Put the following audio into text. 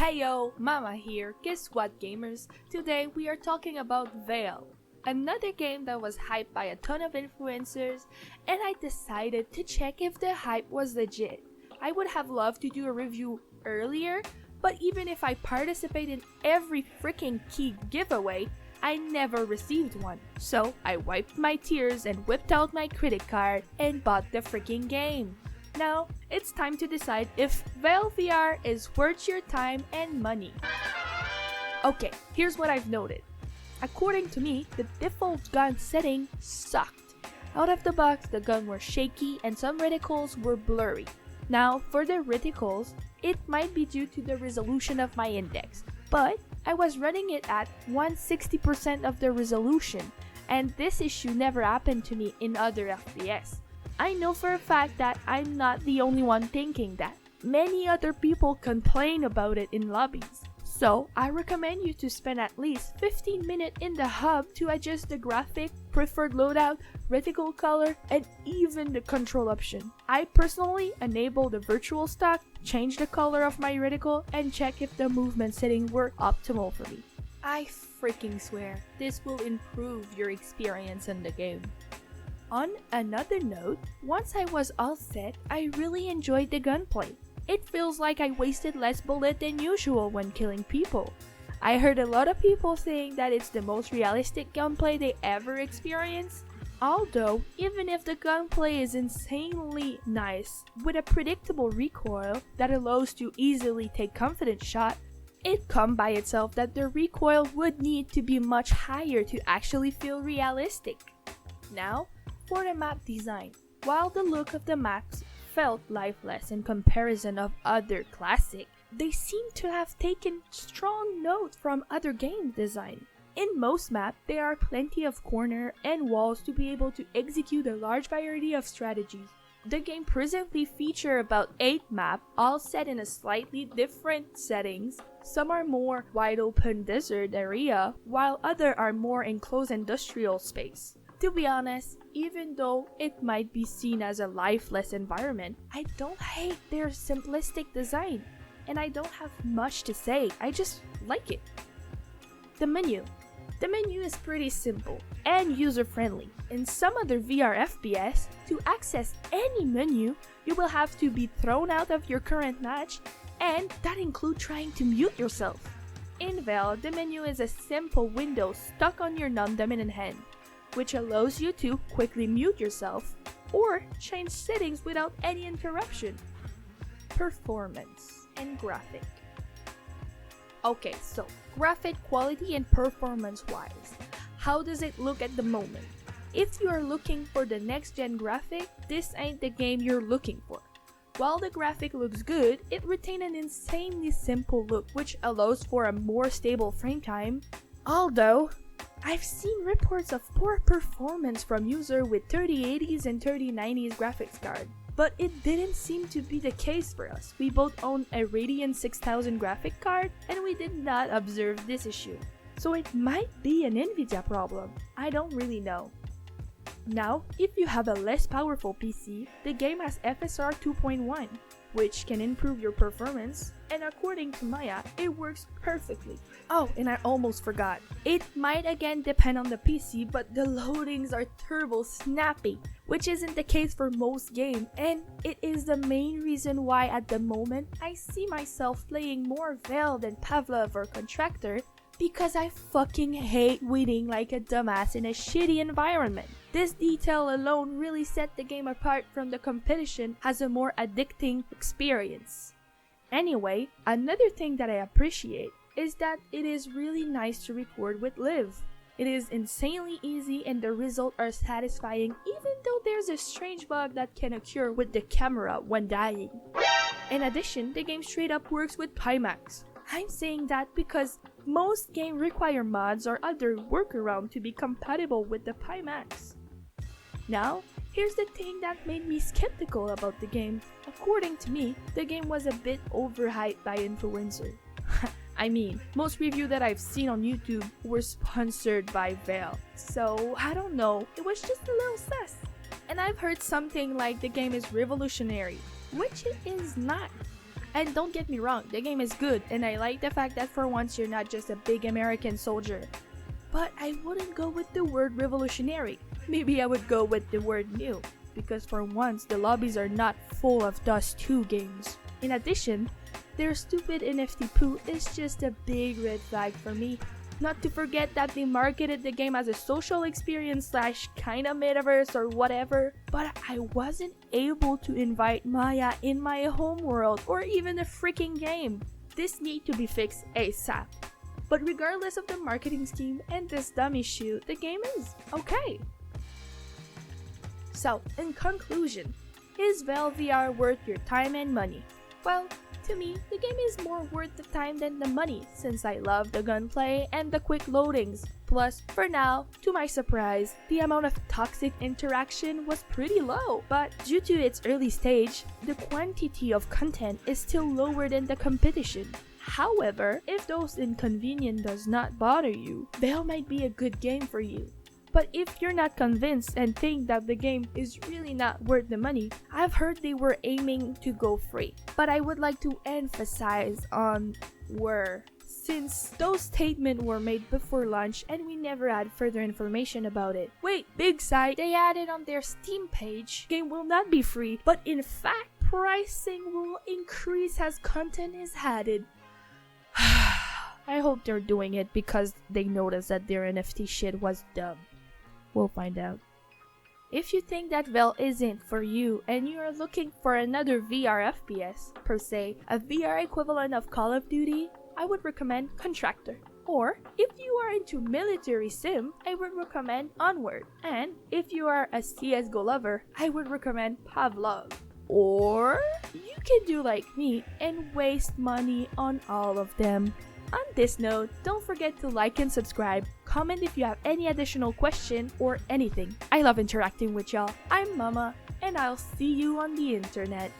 Heyo, Mama here. Guess what, gamers? Today we are talking about Vail, another game that was hyped by a ton of influencers, and I decided to check if the hype was legit. I would have loved to do a review earlier, but even if I participate in every freaking key giveaway, I never received one. So I wiped my tears and whipped out my credit card and bought the freaking game. Now, it's time to decide if Vail VR is worth your time and money. Okay, here's what I've noted. According to me, the default gun setting sucked. Out of the box, the gun was shaky and some reticles were blurry. Now, for the reticles, it might be due to the resolution of my index, but I was running it at 160% of the resolution, and this issue never happened to me in other FPS. I know for a fact that I'm not the only one thinking that. Many other people complain about it in lobbies. So, I recommend you to spend at least 15 minutes in the hub to adjust the graphic, preferred loadout, reticle color, and even the control option. I personally enable the virtual stock, change the color of my reticle, and check if the movement settings were optimal for me. I freaking swear, this will improve your experience in the game. On another note, once I was all set, I really enjoyed the gunplay. It feels like I wasted less bullets than usual when killing people. I heard a lot of people saying that it's the most realistic gunplay they ever experienced. Although, even if the gunplay is insanely nice, with a predictable recoil that allows to easily take confident shot, it comes by itself that the recoil would need to be much higher to actually feel realistic. Now, for the map design. While the look of the maps felt lifeless in comparison of other classic, they seem to have taken strong note from other game design. In most maps, there are plenty of corner and walls to be able to execute a large variety of strategies. The game presently features about 8 maps, all set in a slightly different settings. Some are more wide open desert area, while others are more enclosed industrial space. To be honest, even though it might be seen as a lifeless environment, I don't hate their simplistic design, and I don't have much to say, I just like it. The menu. The menu is pretty simple and user-friendly. In some other VR FPS, to access any menu, you will have to be thrown out of your current match, and that includes trying to mute yourself. In Vail, the menu is a simple window stuck on your non-dominant hand, which allows you to quickly mute yourself or change settings without any interruption. Performance and graphic. Okay, so graphic quality and performance wise, how does it look at the moment? If you are looking for the next gen graphic, this ain't the game you're looking for. While the graphic looks good, it retains an insanely simple look which allows for a more stable frame time. Although, I've seen reports of poor performance from users with 3080s and 3090s graphics card, but it didn't seem to be the case for us. We both own a Radeon 6000 graphic card and we did not observe this issue. So it might be an NVIDIA problem, I don't really know. Now, if you have a less powerful PC, the game has FSR 2.1, which can improve your performance, and according to Maya, it works perfectly. Oh, and I almost forgot. It might again depend on the PC, but the loadings are turbo snappy, which isn't the case for most games, and it is the main reason why at the moment I see myself playing more Vail than Pavlov or Contractor, because I fucking hate waiting like a dumbass in a shitty environment. This detail alone really set the game apart from the competition as a more addicting experience. Anyway, another thing that I appreciate is that it is really nice to record with Live. It is insanely easy and the results are satisfying even though there's a strange bug that can occur with the camera when dying. In addition, the game straight up works with Pimax. I'm saying that because most games require mods or other workaround to be compatible with the Pimax. Now, here's the thing that made me skeptical about the game. According to me, the game was a bit overhyped by influencers. I mean, most reviews that I've seen on YouTube were sponsored by Vail. So, I don't know, it was just a little sus. And I've heard something like the game is revolutionary, which it is not. And don't get me wrong, the game is good, and I like the fact that for once you're not just a big American soldier. But I wouldn't go with the word revolutionary. Maybe I would go with the word new, because for once the lobbies are not full of Dust 2 games. In addition, their stupid NFT poo is just a big red flag for me. Not to forget that they marketed the game as a social experience / kinda metaverse or whatever, but I wasn't able to invite Maya in my homeworld or even the freaking game. This need to be fixed ASAP. But regardless of the marketing scheme and this dumb issue, the game is okay. So, in conclusion, is Vail VR worth your time and money? Well, to me, the game is more worth the time than the money since I love the gunplay and the quick loadings. Plus, for now, to my surprise, the amount of toxic interaction was pretty low. But due to its early stage, the quantity of content is still lower than the competition. However, if those inconvenience does not bother you, Vail might be a good game for you. But if you're not convinced and think that the game is really not worth the money, I've heard they were aiming to go free. But I would like to emphasize on were, since those statements were made before launch and we never had further information about it. Wait, big side, they added on their Steam page, game will not be free, but in fact, pricing will increase as content is added. I hope they're doing it because they noticed that their NFT shit was dumb. We'll find out. If you think that Vail isn't for you and you are looking for another VR FPS, per se, a VR equivalent of Call of Duty, I would recommend Contractor. Or, if you are into military sim, I would recommend Onward. And if you are a CSGO lover, I would recommend Pavlov. Or, you can do like me and waste money on all of them. On this note, don't forget to like and subscribe, comment if you have any additional question or anything. I love interacting with y'all. I'm Mama, and I'll see you on the internet.